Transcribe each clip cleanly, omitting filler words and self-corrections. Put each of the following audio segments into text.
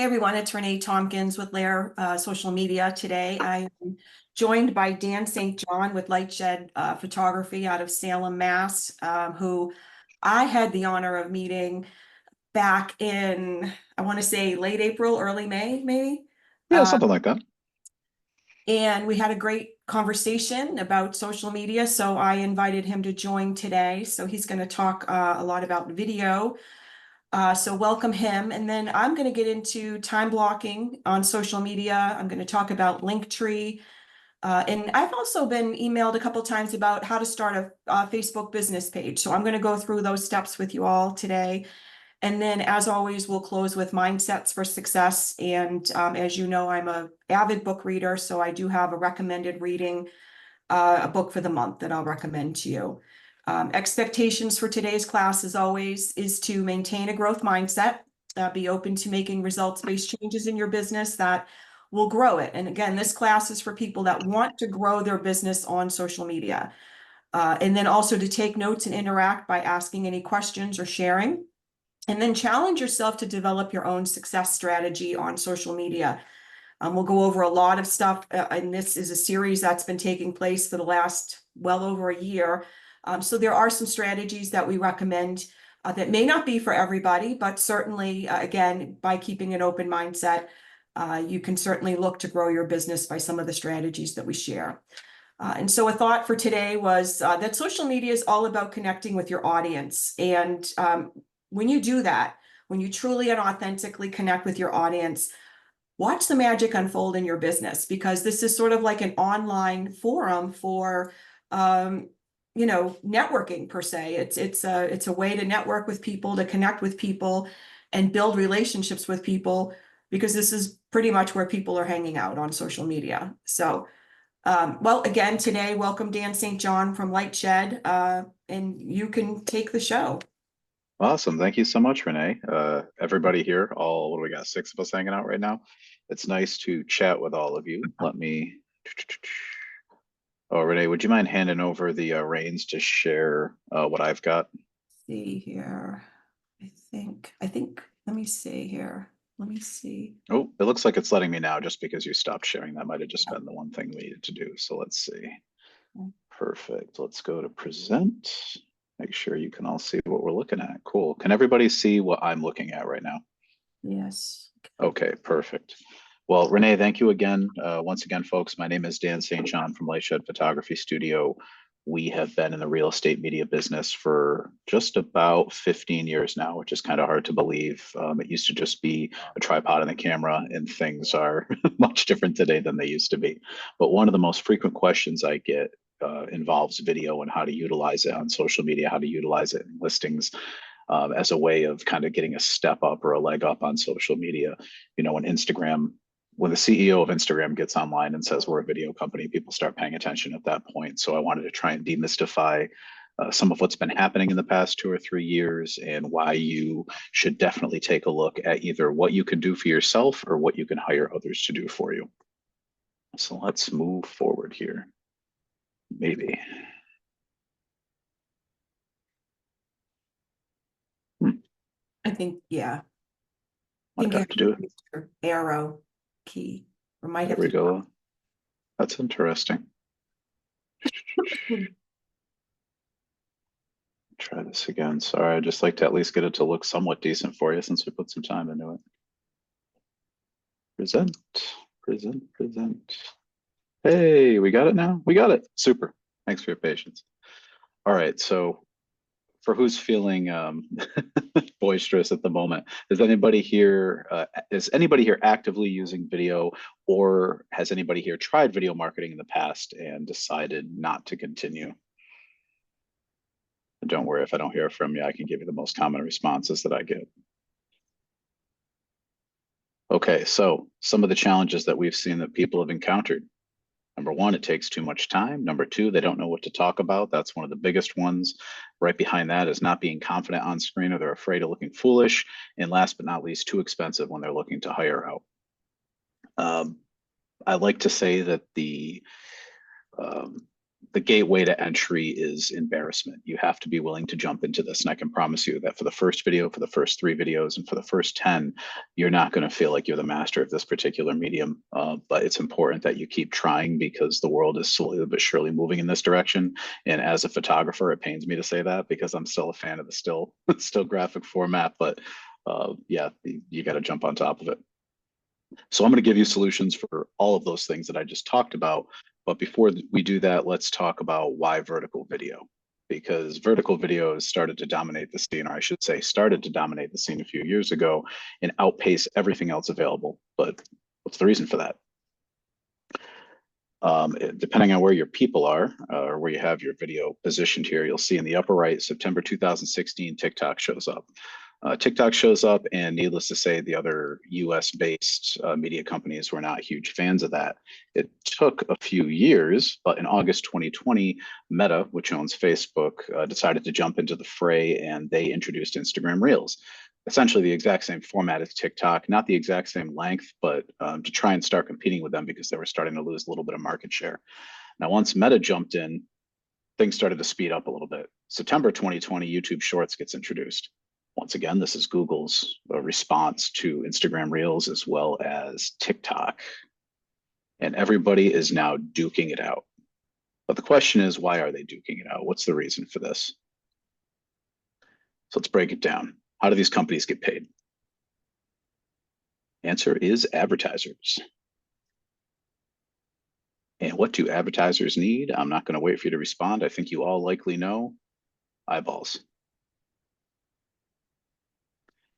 Hey everyone, it's Renee Tompkins with Lair Social Media. Today I am joined by Dan St. John with Lightshed Photography out of Salem, Mass, who I had the honor of meeting back in, I want to say late April, early May, maybe. Yeah, Uh, something like that. and we had a great conversation about social media. So I invited him to join today. So he's going to talk a lot about video. So welcome him. And then I'm going to get into time blocking on social media. I'm going to talk about Linktree. And I've also been emailed a couple times about how to start a Facebook business page. So I'm going to go through those steps with you all today. And then, as always, we'll close with mindsets for success. And as you know, I'm a avid book reader, so I do have a recommended reading, a book for the month that I'll recommend to you. Expectations for today's class, as always, is to maintain a growth mindset, be open to making results-based changes in your business that will grow it. And again, this class is for people that want to grow their business on social media. And then also to take notes and interact by asking any questions or sharing. And then challenge yourself to develop your own success strategy on social media. We'll go over a lot of stuff, and this is a series that's been taking place for the last well over a year. So there are some strategies that we recommend that may not be for everybody, but certainly, again, by keeping an open mindset, you can certainly look to grow your business by some of the strategies that we share. And so a thought for today was that social media is all about connecting with your audience. And when you do that, when you truly and authentically connect with your audience, watch the magic unfold in your business, because this is sort of like an online forum for networking per se. It's a way to network with people, to connect with people and build relationships with people, because this is pretty much where people are hanging out on social media. So well, again, today, welcome Dan St. John from Lightshed, and you can take the show. Awesome. Thank you so much, Renee. Everybody here, what do we got? 6 of us hanging out right now. It's nice to chat with all of you. Let me. Oh, Renee, would you mind handing over the reins to share what I've got? See here. Let me see here. Let me see. Oh, it looks like it's letting me now just because you stopped sharing. That might have just been the one thing we needed to do. So let's see. Perfect. Let's go to present. Make sure you can all see what we're looking at. Cool. Can everybody see what I'm looking at right now? Yes. Okay, perfect. Well, Renee, thank you again. Once again, folks, my name is Dan St. John from Lightshed Photography Studio. We have been in the real estate media business for just about 15 years now, which is kind of hard to believe. It used to just be a tripod and a camera, and things are much different today than they used to be. But one of the most frequent questions I get involves video and how to utilize it on social media, how to utilize it in listings, as a way of kind of getting a step up or a leg up on social media. You know, when the CEO of Instagram gets online and says we're a video company, people start paying attention at that point. So I wanted to try and demystify some of what's been happening in the past 2 or 3 years, and why you should definitely take a look at either what you can do for yourself or what you can hire others to do for you. So let's move forward here. Maybe. I think, yeah. I Might think you have have to to do it. use your arrow key, or might There have we to. go. That's interesting. Try this again. Sorry, I'd just like to at least get it to look somewhat decent for you since we put some time into it. Present, present. Hey, we got it now? We got it. Super. Thanks for your patience. All right, so for who's feeling boisterous at the moment, is anybody here actively using video, or has anybody here tried video marketing in the past and decided not to continue? Don't worry, if I don't hear from you, I can give you the most common responses that I get. Okay, so some of the challenges that we've seen that people have encountered. Number one, it takes too much time. Number two, they don't know what to talk about. That's one of the biggest ones. Right behind that is not being confident on screen, or they're afraid of looking foolish. And last but not least, too expensive when they're looking to hire out. I like to say that the the gateway to entry is embarrassment. You have to be willing to jump into this. And I can promise you that for the first video, for the first 3 videos, and for the first 10, you're not going to feel like you're the master of this particular medium. But it's important that you keep trying, because the world is slowly but surely moving in this direction. And as a photographer, it pains me to say that, because I'm still a fan of the still graphic format. But yeah, you got to jump on top of it. So I'm going to give you solutions for all of those things that I just talked about. But before we do that, let's talk about why vertical video. Because vertical video has started to dominate the scene, or I should say started to dominate the scene a few years ago and outpace everything else available. But what's the reason for that? Depending on where your people are, or where you have your video positioned here, you'll see in the upper right, September 2016, TikTok shows up. TikTok shows up, and needless to say, the other US-based media companies were not huge fans of that. It took a few years, but in August 2020, Meta, which owns Facebook, decided to jump into the fray, and they introduced Instagram Reels. Essentially the exact same format as TikTok, not the exact same length, but to try and start competing with them, because they were starting to lose a little bit of market share. Now, once Meta jumped in, things started to speed up a little bit. September 2020, YouTube Shorts gets introduced. Once again, this is Google's response to Instagram Reels as well as TikTok. And everybody is now duking it out. But the question is, why are they duking it out? What's the reason for this? So let's break it down. How do these companies get paid? Answer is advertisers. And what do advertisers need? I'm not going to wait for you to respond. I think you all likely know. Eyeballs.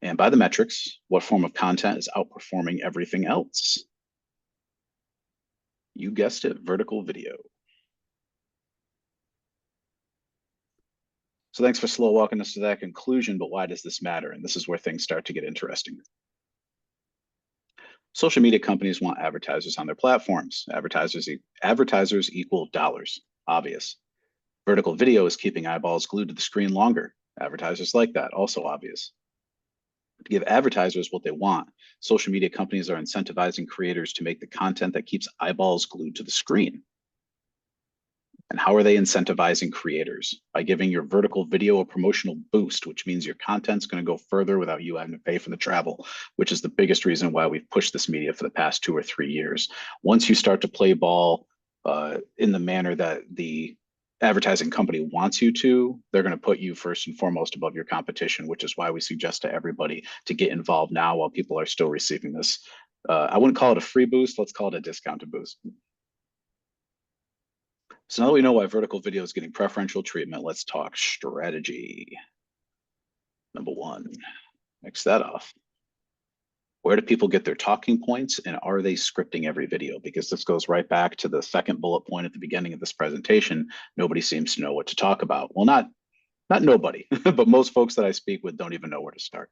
And by the metrics, what form of content is outperforming everything else? You guessed it, vertical video. So thanks for slow walking us to that conclusion, but why does this matter? And this is where things start to get interesting. Social media companies want advertisers on their platforms. Advertisers equal dollars, obvious. Vertical video is keeping eyeballs glued to the screen longer. Advertisers like that, also obvious. To give advertisers what they want, social media companies are incentivizing creators to make the content that keeps eyeballs glued to the screen. And how are they incentivizing creators? By giving your vertical video a promotional boost, which means your content's going to go further without you having to pay for the travel, which is the biggest reason why we've pushed this media for the past 2 or 3 years. Once you start to play ball in the manner that the advertising company wants you to, they're going to put you first and foremost above your competition, which is why we suggest to everybody to get involved now while people are still receiving this. I wouldn't call it a free boost. Let's call it a discounted boost. So now that we know why vertical video is getting preferential treatment, let's talk strategy. Number 1, mix that off. Where do people get their talking points, and are they scripting every video? Because this goes right back to the second bullet point at the beginning of this presentation. Nobody seems to know what to talk about. Well, not nobody, but most folks that I speak with don't even know where to start.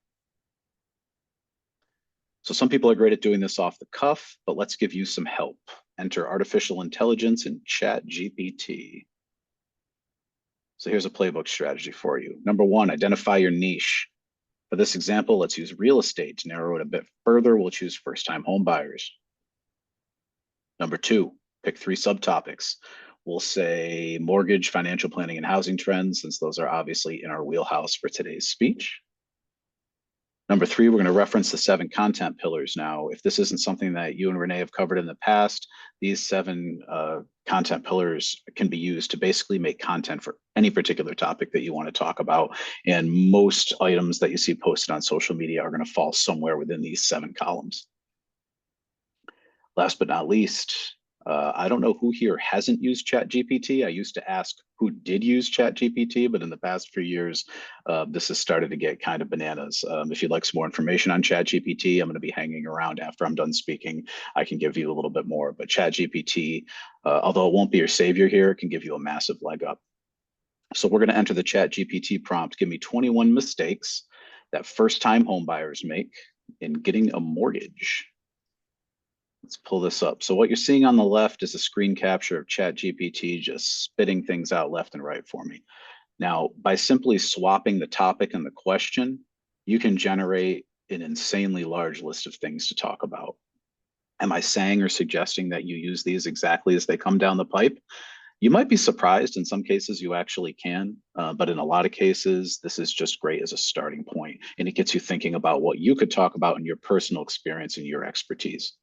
So some people are great at doing this off the cuff, but let's give you some help. Enter artificial intelligence and ChatGPT. So here's a playbook strategy for you. Number 1, identify your niche. For this example, let's use real estate. To narrow it a bit further, we'll choose first-time home buyers. Number 2, pick 3 subtopics. We'll say mortgage, financial planning, and housing trends, since those are obviously in our wheelhouse for today's speech. Number 3, we're going to reference the 7 content pillars. Now, if this isn't something that you and Renee have covered in the past, these 7 content pillars can be used to basically make content for any particular topic that you want to talk about. And most items that you see posted on social media are going to fall somewhere within these 7 columns. Last but not least, I don't know who here hasn't used ChatGPT. I used to ask who did use ChatGPT, but in the past few years, this has started to get kind of bananas. If you'd like some more information on ChatGPT, I'm going to be hanging around after I'm done speaking. I can give you a little bit more, but ChatGPT, although it won't be your savior here, it can give you a massive leg up. So we're going to enter the ChatGPT prompt. Give me 21 mistakes that first-time homebuyers make in getting a mortgage. Let's pull this up. So what you're seeing on the left is a screen capture of ChatGPT just spitting things out left and right for me. Now, by simply swapping the topic and the question, you can generate an insanely large list of things to talk about. Am I saying or suggesting that you use these exactly as they come down the pipe? You might be surprised in some cases you actually can, but in a lot of cases, this is just great as a starting point, and it gets you thinking about what you could talk about in your personal experience and your expertise.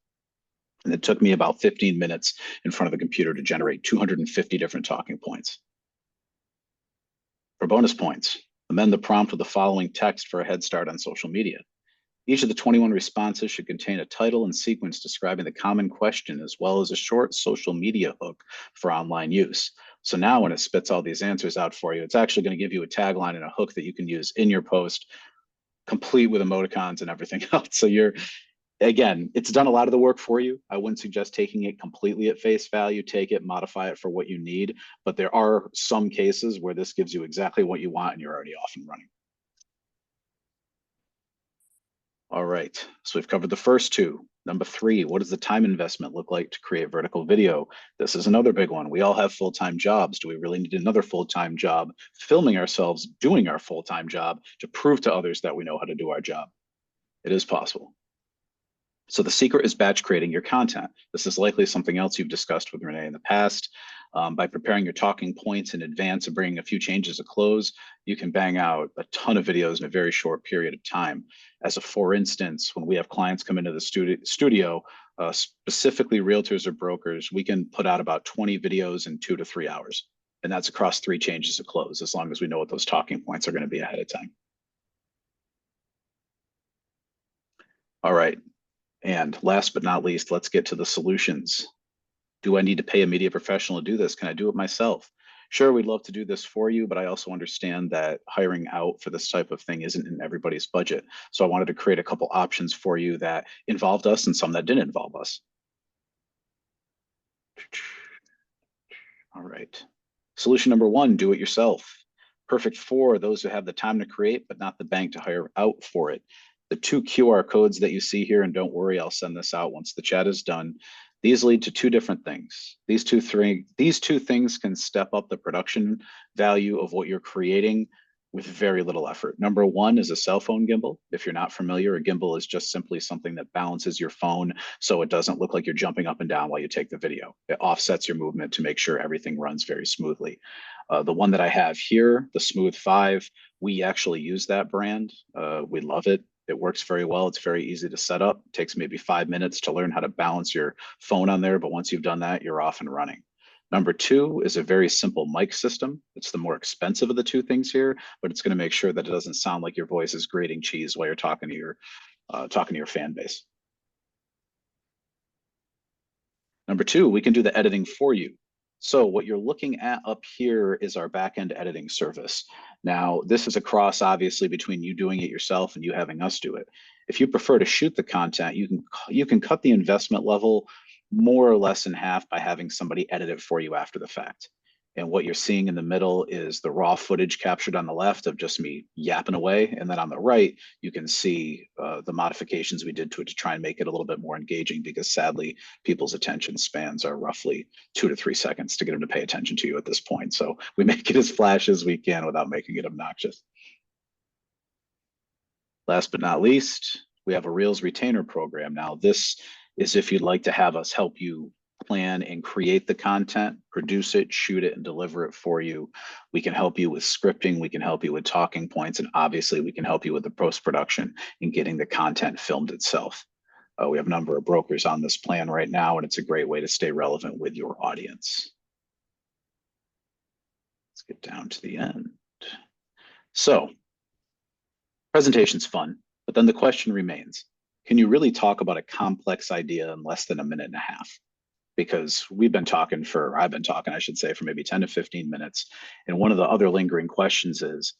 And it took me about 15 minutes in front of the computer to generate 250 different talking points. For bonus points, amend the prompt with the following text for a head start on social media. Each of the 21 responses should contain a title and sequence describing the common question, as well as a short social media hook for online use. So now when it spits all these answers out for you, it's actually going to give you a tagline and a hook that you can use in your post, complete with emoticons and everything else. So again, it's done a lot of the work for you. I wouldn't suggest taking it completely at face value. Take it, modify it for what you need. But there are some cases where this gives you exactly what you want and you're already off and running. All right, so we've covered the first two. Number three, what does the time investment look like to create vertical video? This is another big one. We all have full-time jobs. Do we really need another full-time job filming ourselves doing our full-time job to prove to others that we know how to do our job? It is possible. So the secret is batch creating your content. This is likely something else you've discussed with Renee in the past. By preparing your talking points in advance and bringing a few changes to close, you can bang out a ton of videos in a very short period of time. As a for instance, when we have clients come into the studio, specifically realtors or brokers, we can put out about 20 videos in 2 to 3 hours. And that's across 3 changes to close, as long as we know what those talking points are going to be ahead of time. All right. And last but not least, let's get to the solutions. Do I need to pay a media professional to do this? Can I do it myself? Sure, we'd love to do this for you, but I also understand that hiring out for this type of thing isn't in everybody's budget. So I wanted to create a couple options for you that involved us and some that didn't involve us. All right. Solution number one, do it yourself. Perfect for those who have the time to create, but not the bank to hire out for it. The 2 QR codes that you see here, and don't worry, I'll send this out once the chat is done. These lead to 2 different things. These two things can step up the production value of what you're creating with very little effort. Number one is a cell phone gimbal. If you're not familiar, a gimbal is just simply something that balances your phone so it doesn't look like you're jumping up and down while you take the video. It offsets your movement to make sure everything runs very smoothly. The one that I have here, the Smooth 5, we actually use that brand. We love it. It works very well. It's very easy to set up. It takes maybe 5 minutes to learn how to balance your phone on there, but once you've done that, you're off and running. Number 2 is a very simple mic system. It's the more expensive of the 2 things here, but it's going to make sure that it doesn't sound like your voice is grating cheese while you're talking to your fan base. Number 2, we can do the editing for you. So what you're looking at up here is our backend editing service. Now, this is a cross, obviously, between you doing it yourself and you having us do it. If you prefer to shoot the content, you can cut the investment level more or less in half by having somebody edit it for you after the fact. And what you're seeing in the middle is the raw footage captured on the left of just me yapping away. And then on the right, you can see the modifications we did to it to try and make it a little bit more engaging, because sadly, people's attention spans are roughly 2 to 3 seconds to get them to pay attention to you at this point. So we make it as flash as we can without making it obnoxious. Last but not least, we have a Reels retainer program. Now, this is if you'd like to have us help you plan and create the content, produce it, shoot it, and deliver it for you. We can help you with scripting, we can help you with talking points, and obviously we can help you with the post-production and getting the content filmed itself. We have a number of brokers on this plan right now, and it's a great way to stay relevant with your audience. Let's get down to the end. So, presentation's fun, but then the question remains, can you really talk about a complex idea in less than a minute and a half? Because I've been talking, I should say, for maybe 10 to 15 minutes. And one of the other lingering questions is,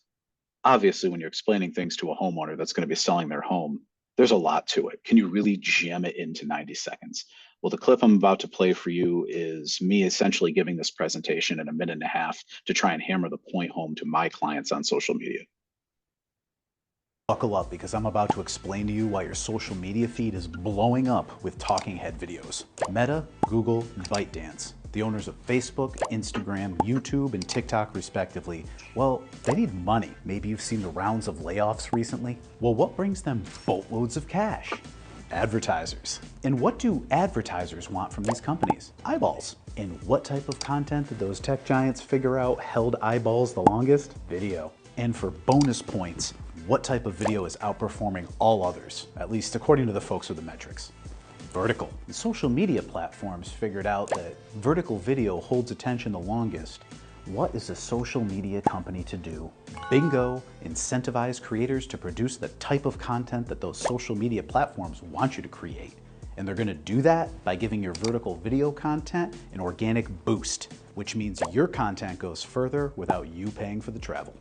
obviously, when you're explaining things to a homeowner that's going to be selling their home, there's a lot to it. Can you really jam it into 90 seconds? Well, the clip I'm about to play for you is me essentially giving this presentation in a minute and a half to try and hammer the point home to my clients on social media. Buckle up, because I'm about to explain to you why your social media feed is blowing up with talking head videos. Meta, Google, and ByteDance, the owners of Facebook, Instagram, YouTube, and TikTok respectively, well, they need money. Maybe you've seen the rounds of layoffs recently. Well, what brings them boatloads of cash? Advertisers. And what do advertisers want from these companies? Eyeballs. And what type of content did those tech giants figure out held eyeballs the longest? Video. And for bonus points, what type of video is outperforming all others, at least according to the folks with the metrics? Vertical. And social media platforms figured out that vertical video holds attention the longest. What is a social media company to do? Bingo! Incentivize creators to produce the type of content that those social media platforms want you to create. And they're gonna do that by giving your vertical video content an organic boost, which means your content goes further without you paying for the travel.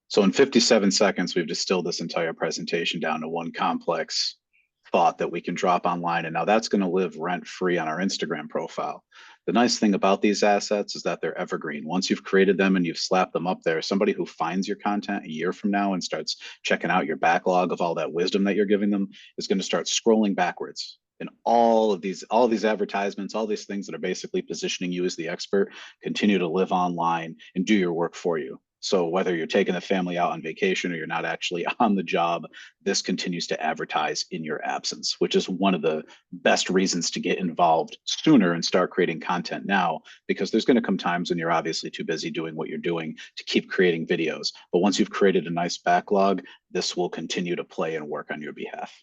So in 57 seconds, we've distilled this entire presentation down to one complex thought that we can drop online. And now that's going to live rent free on our Instagram profile. The nice thing about these assets is that they're evergreen. Once you've created them and you've slapped them up there, somebody who finds your content a year from now and starts checking out your backlog of all that wisdom that you're giving them is going to start scrolling backwards. And all of these advertisements, all these things that are basically positioning you as the expert, continue to live online and do your work for you. So whether you're taking the family out on vacation or you're not actually on the job, this continues to advertise in your absence, which is one of the best reasons to get involved sooner and start creating content now, because there's going to come times when you're obviously too busy doing what you're doing to keep creating videos. But once you've created a nice backlog, this will continue to play and work on your behalf.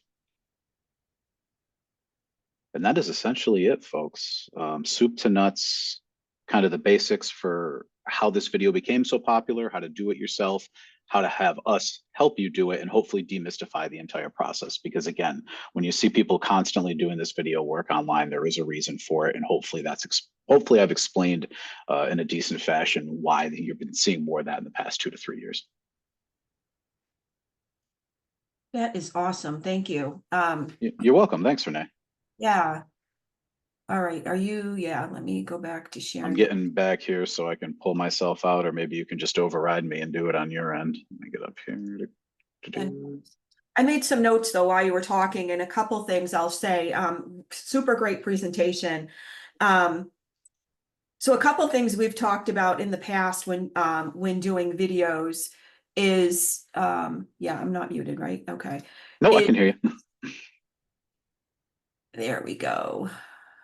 And that is essentially it, folks. Soup to nuts, kind of the basics for how this video became so popular, how to do it yourself, how to have us help you do it, and hopefully demystify the entire process. Because again, when you see people constantly doing this video work online, there is a reason for it. And hopefully hopefully I've explained in a decent fashion why you've been seeing more of that in the past 2 to 3 years. That is awesome. Thank you. You're welcome. Thanks, Renee. Yeah. All right. Let me go back to sharing. I'm getting back here so I can pull myself out, or maybe you can just override me and do it on your end. Let me get up here. And I made some notes though while you were talking, and a couple things I'll say. Super great presentation. So a couple things we've talked about in the past when doing videos is yeah, I'm not muted, right? Okay. No, I can hear you. There we go.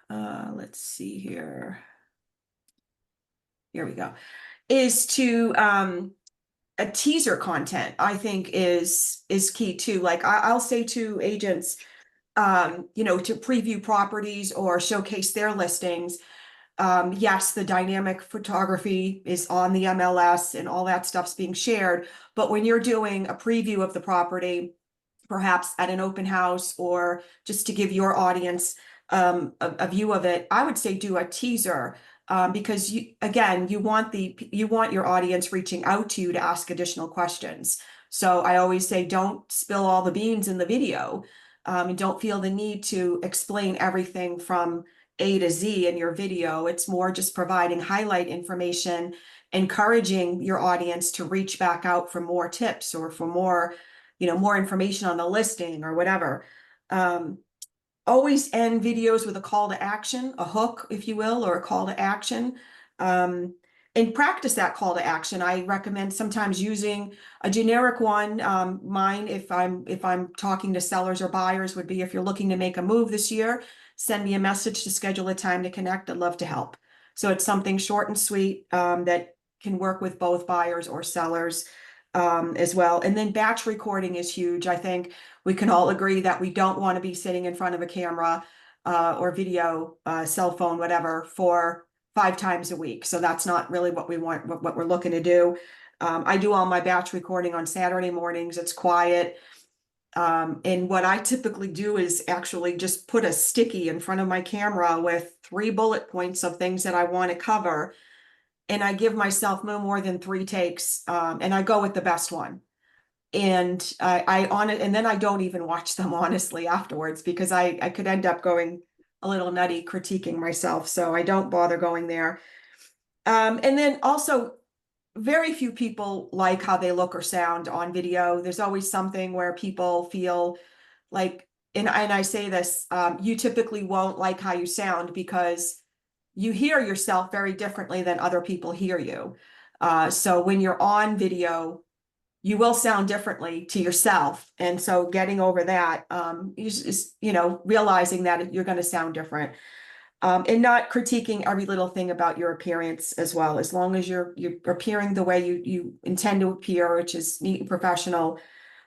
Let's see here. Here we go. Is to a teaser content, I think is key too. Like I'll say to agents, you know, to preview properties or showcase their listings. Yes, the dynamic photography is on the MLS and all that stuff's being shared. But when you're doing a preview of the property, perhaps at an open house or just to give your audience a view of it, I would say do a teaser because you want your audience reaching out to you to ask additional questions. So I always say don't spill all the beans in the video and don't feel the need to explain everything from A to Z in your video. It's more just providing highlight information, encouraging your audience to reach back out for more tips or for more, you know, more information on the listing or whatever. Always end videos with a call to action, a hook, if you will, or a call to action. And practice that call to action. I recommend sometimes using a generic one. Mine, if I'm talking to sellers or buyers, would be if you're looking to make a move this year, send me a message to schedule a time to connect. I'd love to help. So it's something short and sweet that can work with both buyers or sellers as well. And then batch recording is huge. I think we can all agree that we don't want to be sitting in front of a camera or video, cell phone, whatever, for 5 times a week. So that's not really what we want, what we're looking to do. I do all my batch recording on Saturday mornings. It's quiet. And what I typically do is actually just put a sticky in front of my camera with 3 bullet points of things that I want to cover. And I give myself no more than 3 takes. And I go with the best one. And and then I don't even watch them honestly afterwards because I could end up going a little nutty critiquing myself. So I don't bother going there. And then also very few people like how they look or sound on video. There's always something where people feel like, and I say this, you typically won't like how you sound because you hear yourself very differently than other people hear you. So when you're on video, you will sound differently to yourself. And so getting over that, you know, realizing that you're going to sound different. And not critiquing every little thing about your appearance as well. As long as you're appearing the way you intend to appear, which is neat and professional,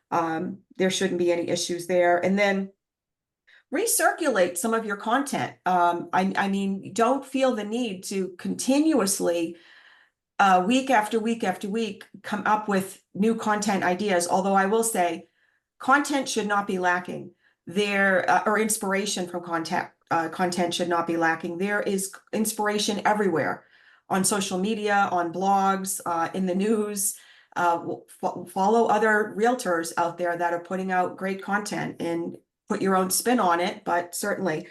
there shouldn't be any issues there. And then recirculate some of your content. I mean, don't feel the need to continuously, week after week after week, come up with new content ideas. Although I will say, content should not be lacking. Or inspiration from content should not be lacking. There is inspiration everywhere, on social media, on blogs, in the news. Follow other realtors out there that are putting out great content, and put your own spin on it, but certainly.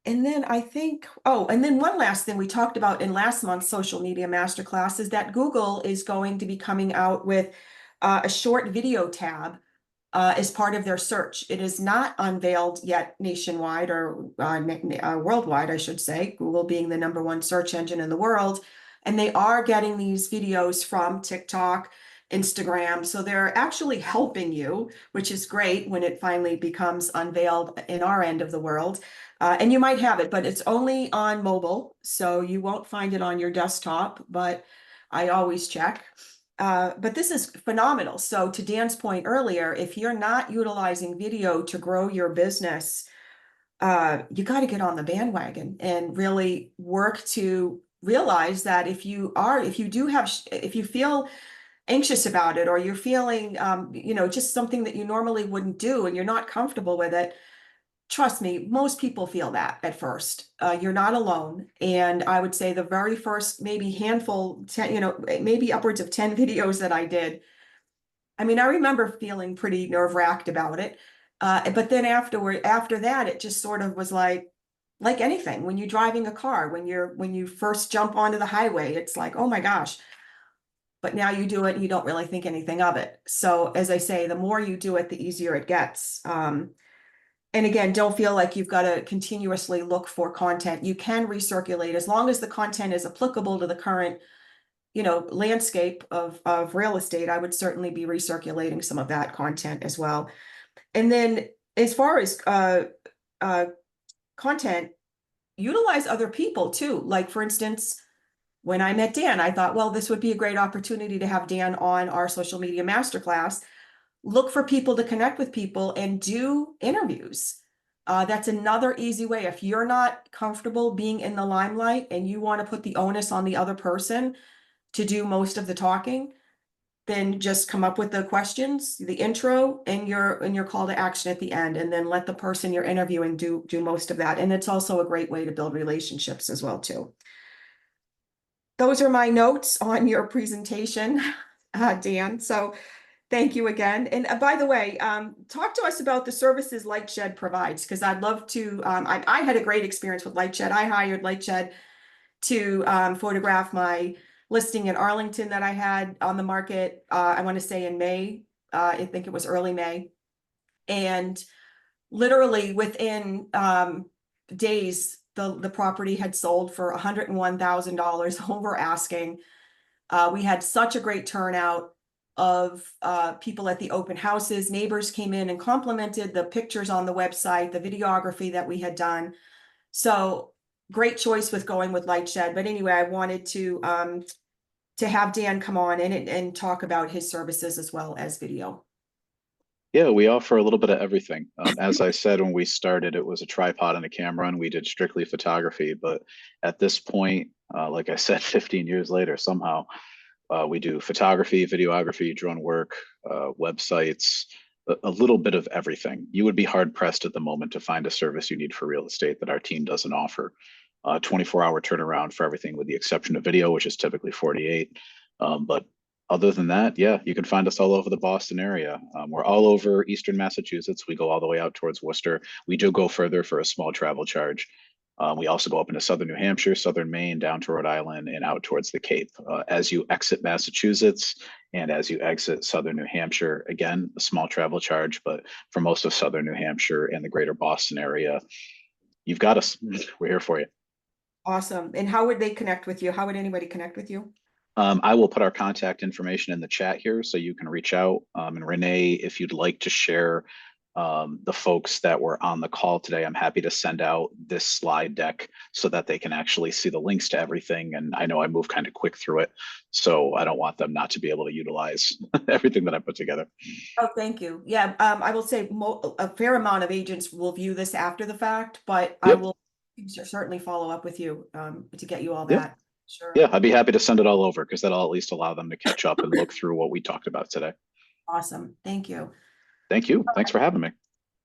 And then I think, and then one last thing we talked about in last month's social media masterclass is that Google is going to be coming out with a short video tab as part of their search. It is not unveiled yet nationwide, or worldwide, I should say, Google being the #1 search engine in the world. And they are getting these videos from TikTok, Instagram. So they're actually helping you, which is great when it finally becomes unveiled in our end of the world. And you might have it, but it's only on mobile, so you won't find it on your desktop, but I always check. But this is phenomenal. So to Dan's point earlier, if you're not utilizing video to grow your business, you got to get on the bandwagon and really work to realize that if you feel anxious about it, or you're feeling, you know, just something that you normally wouldn't do and you're not comfortable with it, trust me, most people feel that at first. You're not alone. And I would say the very first, maybe handful, 10, you know, maybe upwards of 10 videos that I did, I mean, I remember feeling pretty nerve-wracked about it. But then after that, it just sort of was like anything. When you're driving a car, when you first jump onto the highway, it's like, oh my gosh. But now you do it and you don't really think anything of it. So as I say, the more you do it, the easier it gets. And again, don't feel like you've got to continuously look for content. You can recirculate as long as the content is applicable to the current, you know, landscape of real estate. I would certainly be recirculating some of that content as well. And then as far as content, utilize other people too. Like, for instance, when I met Dan, I thought, well, this would be a great opportunity to have Dan on our social media masterclass. Look for people to connect with people and do interviews. That's another easy way. If you're not comfortable being in the limelight and you want to put the onus on the other person to do most of the talking, then just come up with the questions, the intro, and your call to action at the end, and then let the person you're interviewing do most of that. And it's also a great way to build relationships as well too. Those are my notes on your presentation, Dan. So thank you again. And by the way, talk to us about the services Lightshed provides, because I'd love to. I had a great experience with Lightshed. I hired Lightshed to photograph my listing in Arlington that I had on the market. I want to say in May. I think it was early May. And literally within days, the property had sold for $101,000 over asking. We had such a great turnout of people at the open houses. Neighbors came in and complimented the pictures on the website, the videography that we had done. So great choice with going with Lightshed. But anyway, I wanted to have Dan come on and talk about his services as well as video. Yeah, we offer a little bit of everything. As I said, when we started, it was a tripod and a camera, and we did strictly photography. But at this point, like I said, 15 years later, somehow we do photography, videography, drone work, websites, a little bit of everything. You would be hard pressed at the moment to find a service you need for real estate that our team doesn't offer. 24-hour turnaround for everything, with the exception of video, which is typically 48. But other than that, yeah, you can find us all over the Boston area. We're all over Eastern Massachusetts. We go all the way out towards Worcester. We do go further for a small travel charge. We also go up into Southern New Hampshire, Southern Maine, down to Rhode Island, and out towards the Cape. As you exit Massachusetts and as you exit Southern New Hampshire, again, a small travel charge, but for most of Southern New Hampshire and the greater Boston area, you've got us. We're here for you. Awesome. And how would they connect with you? How would anybody connect with you? I will put our contact information in the chat here so you can reach out. And Renee, if you'd like to share the folks that were on the call today, I'm happy to send out this slide deck so that they can actually see the links to everything. And I know I move kind of quick through it, so I don't want them not to be able to utilize everything that I put together. Oh, thank you. Yeah, I will say a fair amount of agents will view this after the fact, but I Yep. will certainly follow up with you to get you all Yep. that. Sure. Yeah, I'd be happy to send it all over because that'll at least allow them to catch up and look through what we talked about today. Awesome. Thank you. Thank you. Thanks for having me.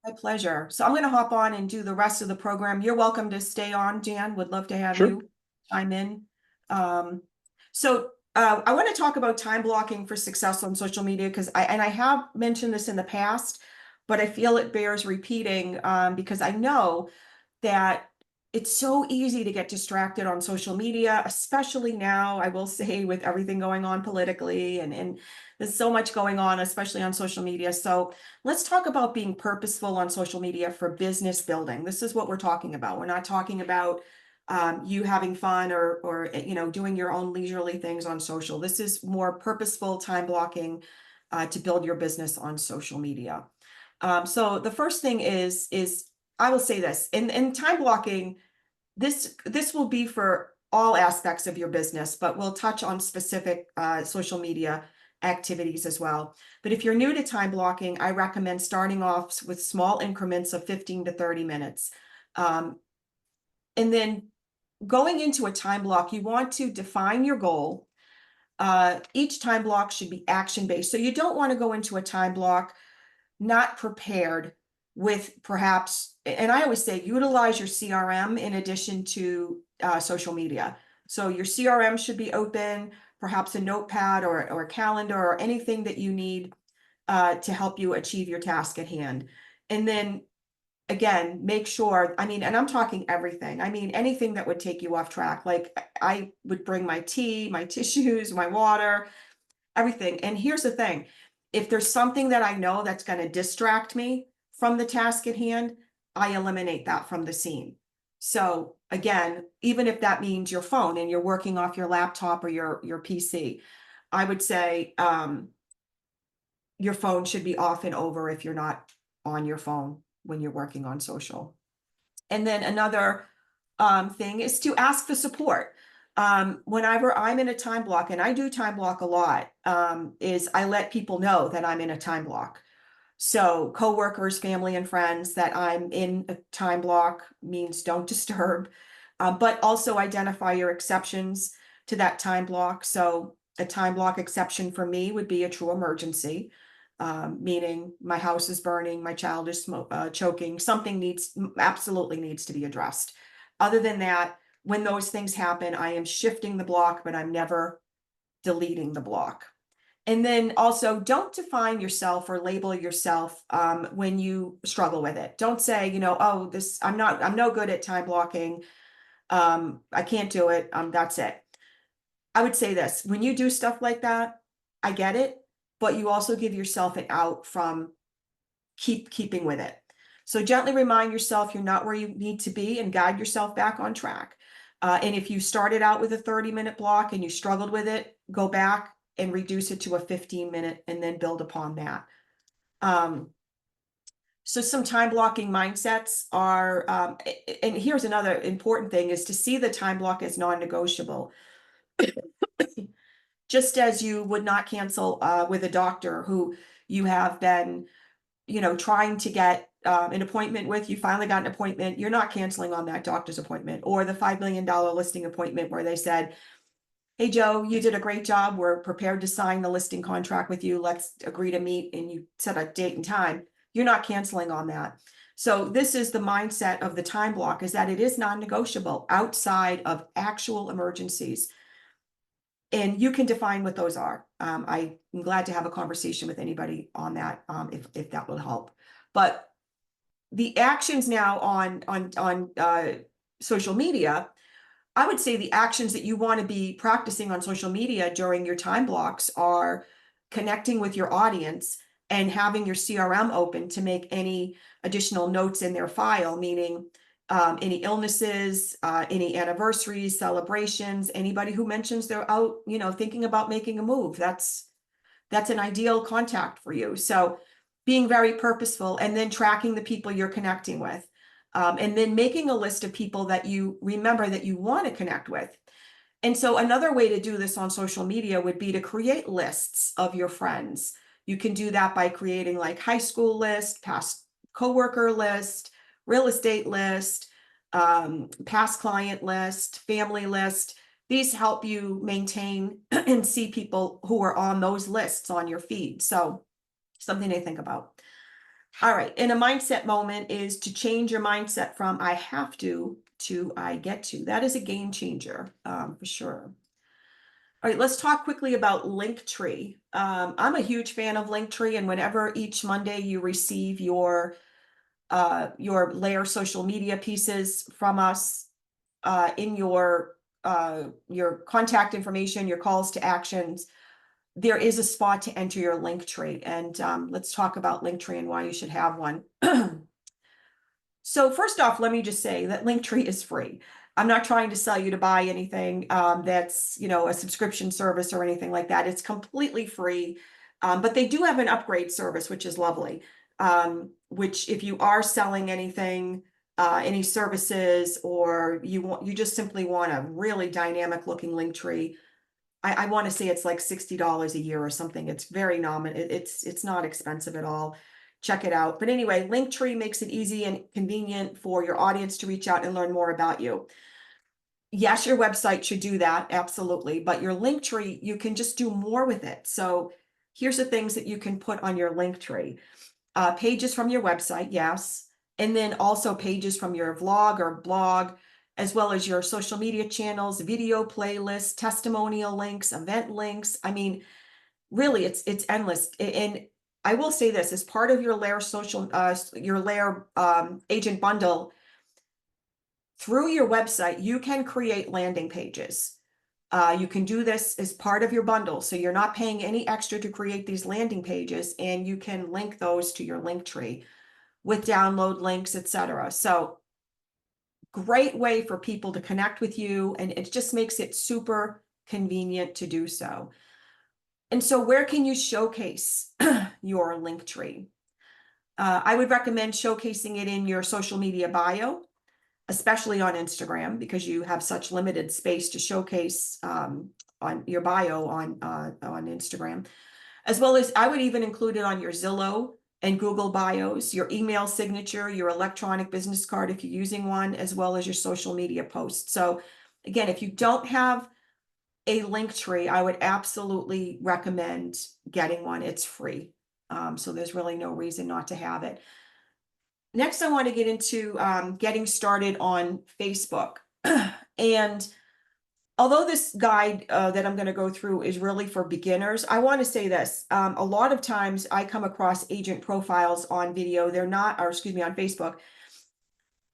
My pleasure. So I'm going to hop on and do the rest of the program. You're welcome to stay on, Jan. Would love to have Sure. you chime in. I want to talk about time blocking for success on social media because I have mentioned this in the past, but I feel it bears repeating because I know that it's so easy to get distracted on social media, especially now, I will say, with everything going on politically and there's so much going on, especially on social media. So let's talk about being purposeful on social media for business building. This is what we're talking about. We're not talking about you having fun or doing your own leisurely things on social. This is more purposeful time blocking to build your business on social media. So the first thing is I will say this in time blocking, this will be for all aspects of your business, but we'll touch on specific social media activities as well. But if you're new to time blocking, I recommend starting off with small increments of 15 to 30 minutes. And then going into a time block, you want to define your goal. Each time block should be action-based. So you don't want to go into a time block not prepared with perhaps, and I always say, utilize your CRM in addition to social media. So your CRM should be open, perhaps a notepad or a calendar or anything that you need to help you achieve your task at hand. And then again, make sure, and I'm talking everything. I mean, anything that would take you off track. Like I would bring my tea, my tissues, my water, everything. And here's the thing. If there's something that I know that's going to distract me from the task at hand, I eliminate that from the scene. So again, even if that means your phone and you're working off your laptop or your PC, I would say your phone should be off and over if you're not on your phone when you're working on social. And then another thing is to ask for support. Whenever I'm in a time block, and I do time block a lot, is I let people know that I'm in a time block. So coworkers, family, and friends that I'm in a time block means don't disturb, but also identify your exceptions to that time block. So a time block exception for me would be a true emergency, meaning my house is burning, my child is choking, something absolutely needs to be addressed. Other than that, when those things happen, I am shifting the block, but I'm never deleting the block. And then also don't define yourself or label yourself when you struggle with it. Don't say, oh, I'm no good at time blocking. I can't do it. That's it. I would say this, when you do stuff like that, I get it, but you also give yourself an out from keeping with it. So gently remind yourself you're not where you need to be and guide yourself back on track. And if you started out with a 30-minute block and you struggled with it, go back and reduce it to a 15-minute and then build upon that. So some time blocking mindsets are, and here's another important thing, is to see the time block as non-negotiable. Just as you would not cancel with a doctor who you have been, trying to get an appointment with, you finally got an appointment, you're not canceling on that doctor's appointment, or the $5 million listing appointment where they said, hey, Joe, you did a great job. We're prepared to sign the listing contract with you. Let's agree to meet, and you set a date and time. You're not canceling on that. So this is the mindset of the time block, is that it is non-negotiable outside of actual emergencies. And you can define what those are. I'm glad to have a conversation with anybody on that, if that will help. But the actions now on social media, I would say the actions that you want to be practicing on social media during your time blocks are connecting with your audience and having your CRM open to make any additional notes in their file, meaning any illnesses, any anniversaries, celebrations, anybody who mentions they're out, thinking about making a move. That's an ideal contact for you. So being very purposeful, and then tracking the people you're connecting with. And then making a list of people that you remember that you want to connect with. And so another way to do this on social media would be to create lists of your friends. You can do that by creating like high school list, past coworker list, real estate list, past client list, family list. These help you maintain and see people who are on those lists on your feed. So something to think about. All right. And a mindset moment is to change your mindset from I have to I get to. That is a game changer, for sure. All right, let's talk quickly about Linktree. I'm a huge fan of Linktree, and whenever each Monday you receive your Layer social media pieces from us, in your contact information, your calls to actions, there is a spot to enter your Linktree. And let's talk about Linktree and why you should have one. So first off, let me just say that Linktree is free. I'm not trying to sell you to buy anything that's, a subscription service or anything like that. It's completely free. But they do have an upgrade service, which is lovely. Which if you are selling anything, any services, or you just simply want a really dynamic looking Linktree, I want to say it's like $60 a year or something. It's very nominal. It's not expensive at all. Check it out. But anyway, Linktree makes it easy and convenient for your audience to reach out and learn more about you. Yes, your website should do that, absolutely. But your Linktree, you can just do more with it. So here's the things that you can put on your Linktree. Pages from your website, yes. And then also pages from your vlog or blog, as well as your social media channels, video playlists, testimonial links, event links. I mean, really, it's endless. And I will say this, as part of your Layer your Layer agent bundle, through your website, you can create landing pages. You can do this as part of your bundle. So you're not paying any extra to create these landing pages, and you can link those to your Linktree with download links, etc. So great way for people to connect with you, and it just makes it super convenient to do so. And so where can you showcase your Linktree? I would recommend showcasing it in your social media bio, especially on Instagram, because you have such limited space to showcase on your bio on Instagram, as well as I would even include it on your Zillow and Google bios, your email signature, your electronic business card if you're using one, as well as your social media posts. So again, if you don't have a Linktree, I would absolutely recommend getting one. It's free. So there's really no reason not to have it. Next, I want to get into getting started on Facebook. And although this guide that I'm going to go through is really for beginners, I want to say this. A lot of times I come across agent profiles on video. They're not, or excuse me, on Facebook,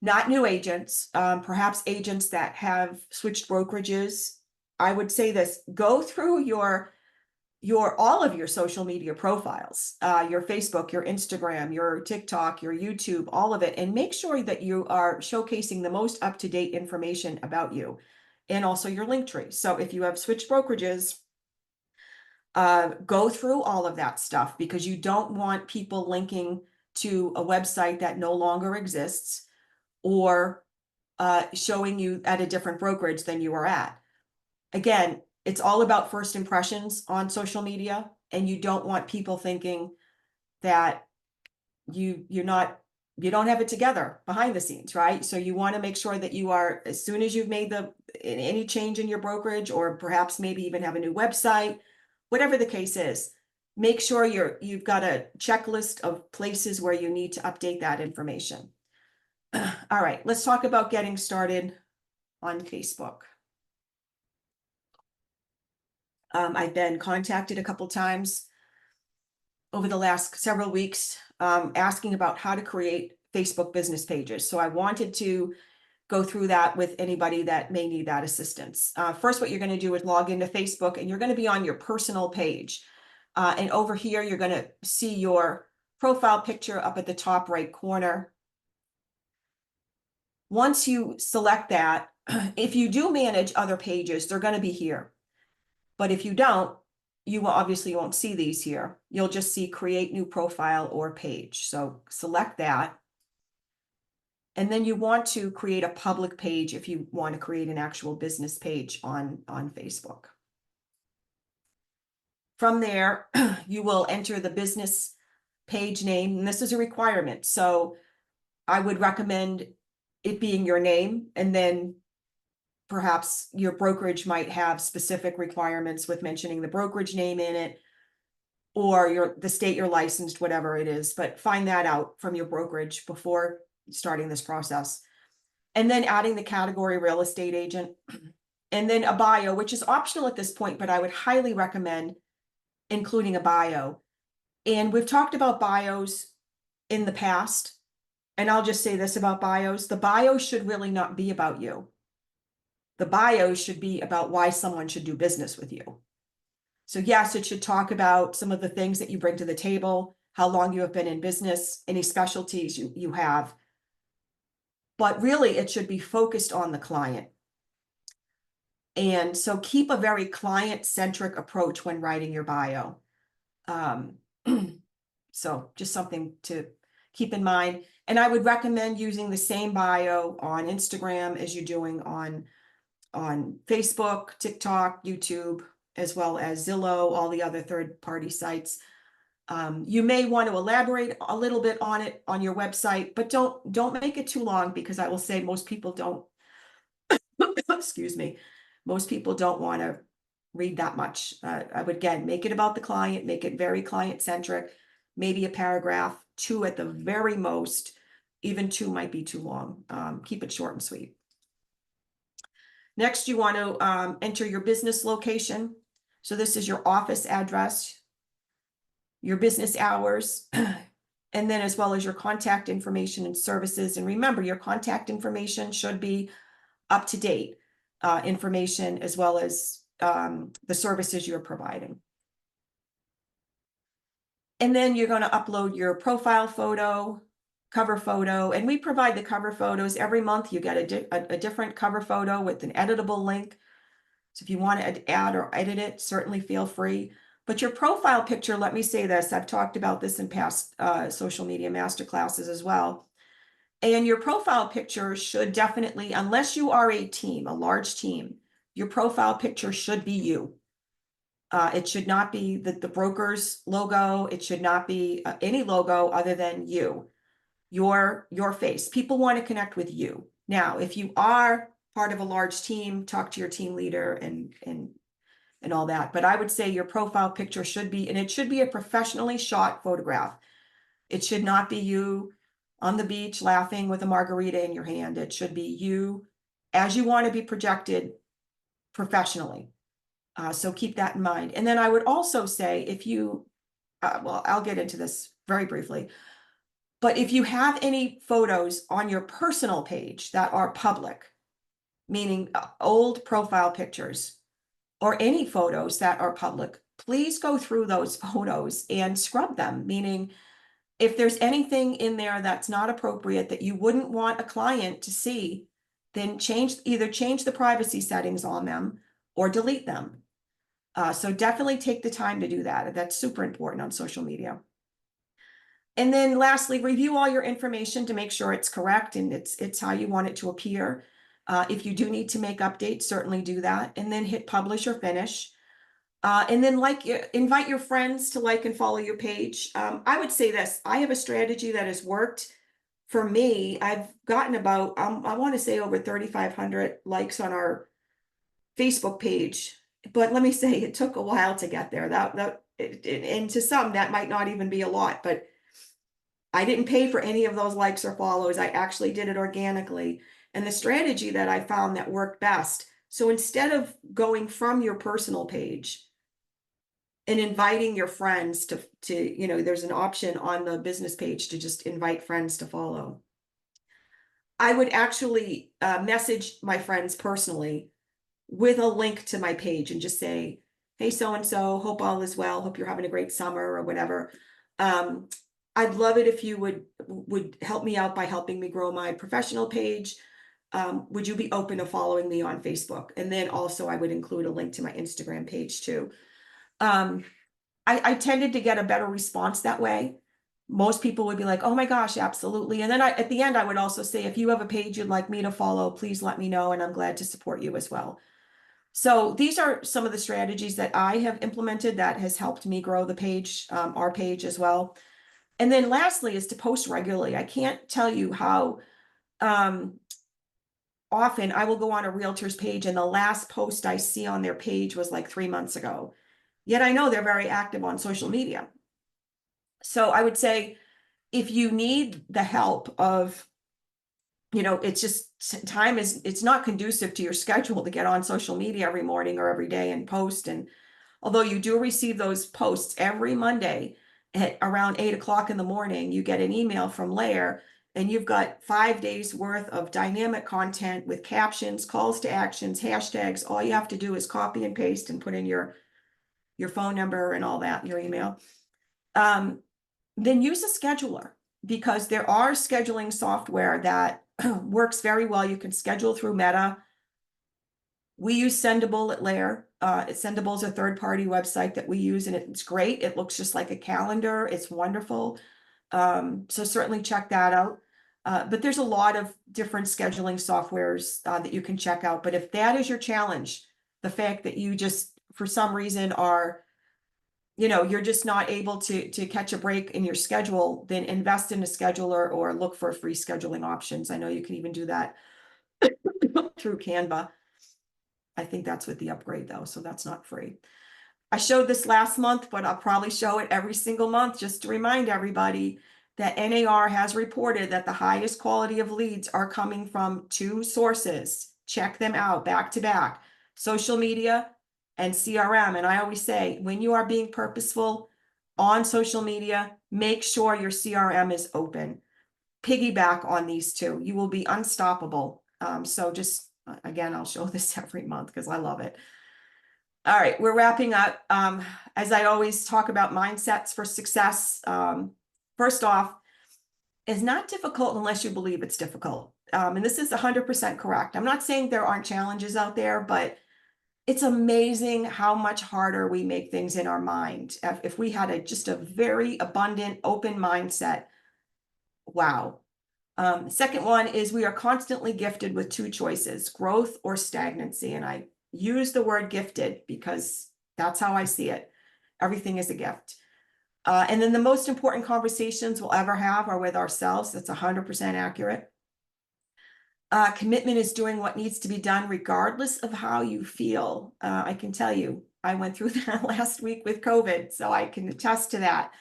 not new agents, perhaps agents that have switched brokerages. I would say this, go through all of your social media profiles, your Facebook, your Instagram, your TikTok, your YouTube, all of it, and make sure that you are showcasing the most up-to-date information about you, and also your Linktree. So if you have switched brokerages, go through all of that stuff, because you don't want people linking to a website that no longer exists, or showing you at a different brokerage than you are at. Again, it's all about first impressions on social media, and you don't want people thinking that you don't have it together behind the scenes, right? So you want to make sure that you are, as soon as you've made any change in your brokerage, or perhaps maybe even have a new website, whatever the case is, make sure you've got a checklist of places where you need to update that information. All right, let's talk about getting started on Facebook. I've been contacted a couple times over the last several weeks asking about how to create Facebook business pages. So I wanted to go through that with anybody that may need that assistance. First, what you're going to do is log into Facebook, and you're going to be on your personal page. And over here, you're going to see your profile picture up at the top right corner. once you select that, if you do manage other pages, they're going to be here. But if you don't, you will obviously won't see these here. You'll just see create new profile or page. So select that. And then you want to create a public page if you want to create an actual business page on Facebook. From there, you will enter the business page name, and this is a requirement. So I would recommend it being your name, and then perhaps your brokerage might have specific requirements with mentioning the brokerage name in it, or the state you're licensed, whatever it is, but find that out from your brokerage before starting this process. And then adding the category real estate agent, and then a bio, which is optional at this point, but I would highly recommend including a bio. And we've talked about bios in the past, and I'll just say this about bios. The bio should really not be about you. The bio should be about why someone should do business with you. So yes, it should talk about some of the things that you bring to the table, how long you have been in business, any specialties you have. But really, it should be focused on the client. And so keep a very client-centric approach when writing your bio. So just something to keep in mind. And I would recommend using the same bio on Instagram as you're doing on Facebook, TikTok, YouTube, as well as Zillow, all the other third-party sites. You may want to elaborate a little bit on it on your website, but don't make it too long, because I will say most people don't, excuse me, most people don't want to read that much. I would, again, make it about the client, make it very client-centric, maybe a paragraph, 2 at the very most. Even 2 might be too long. Keep it short and sweet. Next, you want to enter your business location. So this is your office address, your business hours, and then as well as your contact information and services. And remember, your contact information should be up to date information, as well as the services you're providing. And then you're going to upload your profile photo, cover photo, and we provide the cover photos every month. You get a different cover photo with an editable link. So if you want to add or edit it, certainly feel free. But your profile picture, let me say this, I've talked about this in past social media masterclasses as well. And your profile picture should definitely, unless you are a team, a large team, your profile picture should be you. It should not be the broker's logo. It should not be any logo other than you, your face. People want to connect with you. Now, if you are part of a large team, talk to your team leader and all that. But I would say your profile picture should be, and it should be a professionally shot photograph. It should not be you on the beach laughing with a margarita in your hand. It should be you as you want to be projected professionally. So keep that in mind. And then I would also say, if you, well, I'll get into this very briefly, but if you have any photos on your personal page that are public, meaning old profile pictures, or any photos that are public, please go through those photos and scrub them. Meaning, if there's anything in there that's not appropriate that you wouldn't want a client to see, then either change the privacy settings on them or delete them. So definitely take the time to do that. That's super important on social media. And then lastly, review all your information to make sure it's correct and it's how you want it to appear. If you do need to make updates, certainly do that, and then hit publish or finish. And then invite your friends to like and follow your page. I would say this, I have a strategy that has worked for me. I've gotten about, I want to say over 3,500 likes on our Facebook page. But let me say, it took a while to get there. And to some, that might not even be a lot, but I didn't pay for any of those likes or follows. I actually did it organically. And the strategy that I found that worked best. So instead of going from your personal page and inviting your friends to there's an option on the business page to just invite friends to follow. I would actually message my friends personally with a link to my page and just say, hey, so-and-so, hope all is well. Hope you're having a great summer or whatever. I'd love it if you would help me out by helping me grow my professional page. would you be open to following me on Facebook? And then also I would include a link to my Instagram page too. I tended to get a better response that way. Most people would be like, oh my gosh, absolutely. And then at the end, I would also say, if you have a page you'd like me to follow, please let me know. And I'm glad to support you as well. So these are some of the strategies that I have implemented that has helped me grow the page, our page as well. And then lastly is to post regularly. I can't tell you how often I will go on a realtor's page and the last post I see on their page was like 3 months ago. Yet I know they're very active on social media. So I would say, if you need the help of, it's just it's not conducive to your schedule to get on social media every morning or every day and post. And although you do receive those posts every Monday at around 8 o'clock in the morning, you get an email from Layer and you've got 5 days worth of dynamic content with captions, calls to actions, hashtags. All you have to do is copy and paste and put in your phone number and all that, your email. Then use a scheduler, because there are scheduling software that works very well. You can schedule through Meta. We use Sendable at Layer. Sendable is a third-party website that we use, and it's great. It looks just like a calendar. It's wonderful. So certainly check that out. But there's a lot of different scheduling softwares that you can check out. But if that is your challenge, the fact that you just, for some reason, are you're just not able to catch a break in your schedule, then invest in a scheduler or look for free scheduling options. I know you can even do that through Canva. I think that's with the upgrade though, so that's not free. I showed this last month, but I'll probably show it every single month just to remind everybody that NAR has reported that the highest quality of leads are coming from 2 sources. Check them out back to back: social media and CRM. And I always say, when you are being purposeful on social media, make sure your CRM is open. Piggyback on these 2. You will be unstoppable. So just, again, I'll show this every month because I love it. All right, we're wrapping up. As I always talk about mindsets for success, first off, it's not difficult unless you believe it's difficult. And this is 100% correct. I'm not saying there aren't challenges out there, but it's amazing how much harder we make things in our mind. If we had just a very abundant, open mindset, wow. Second one is, we are constantly gifted with 2 choices: growth or stagnancy. And I use the word gifted because that's how I see it. Everything is a gift. And then the most important conversations we'll ever have are with ourselves. That's 100% accurate. Commitment is doing what needs to be done regardless of how you feel. I can tell you, I went through that last week with COVID, so I can attest to that.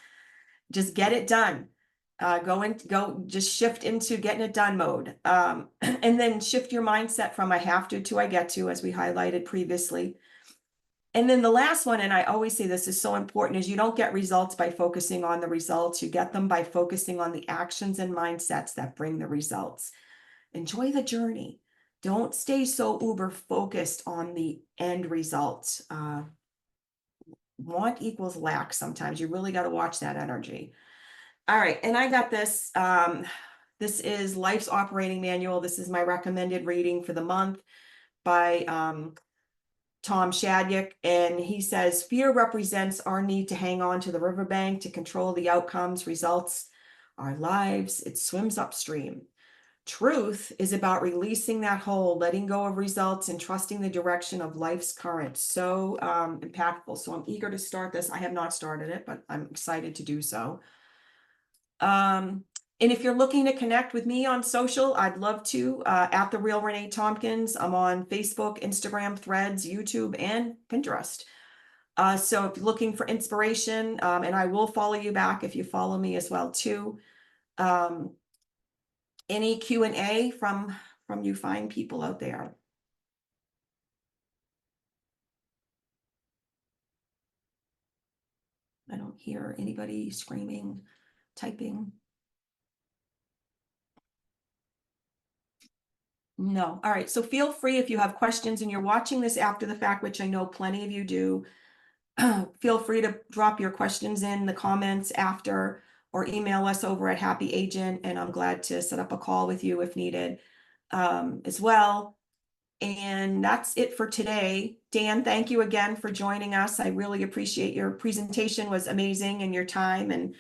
Just get it done. Just shift into getting it done mode. And then shift your mindset from I have to I get to, as we highlighted previously. And then the last one, and I always say this is so important, is you don't get results by focusing on the results. You get them by focusing on the actions and mindsets that bring the results. Enjoy the journey. Don't stay so uber focused on the end results. Want equals lack sometimes. You really got to watch that energy. All right, and I got this. This is Life's Operating Manual. This is my recommended reading for the month by Tom Shadyac. And he says, fear represents our need to hang on to the riverbank to control the outcomes, results, our lives. It swims upstream. Truth is about releasing that hold, letting go of results, and trusting the direction of life's current. So impactful. So I'm eager to start this. I have not started it, but I'm excited to do so. And if you're looking to connect with me on social, I'd love to, at The Real Renee Tompkins. I'm on Facebook, Instagram, Threads, YouTube, and Pinterest. So if you're looking for inspiration, and I will follow you back if you follow me as well too. Any Q&A from you fine people out there? I don't hear anybody screaming, typing. No. All right. So feel free, if you have questions and you're watching this after the fact, which I know plenty of you do, feel free to drop your questions in the comments after, or email us over at Happy Agent, and I'm glad to set up a call with you if needed. as well. And that's it for today. Dan, thank you again for joining us. I really appreciate your presentation, was amazing, and your time. And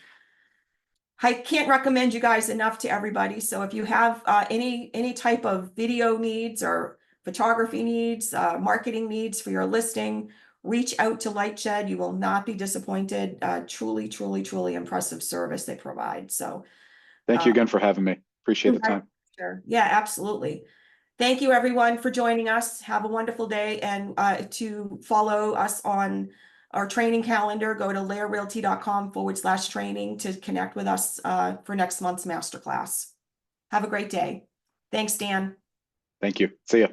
I can't recommend you guys enough to everybody. So if you have any type of video needs or photography needs, marketing needs for your listing, reach out to Lightshed. You will not be disappointed. Truly, truly, truly impressive service they provide. So Thank you again for having me. Appreciate the time. sure. Yeah, absolutely. Thank you, everyone, for joining us. Have a wonderful day. And to follow us on our training calendar, go to lairrealty.com/training to connect with us for next month's masterclass. Have a great day. Thanks, Dan. Thank you. See ya.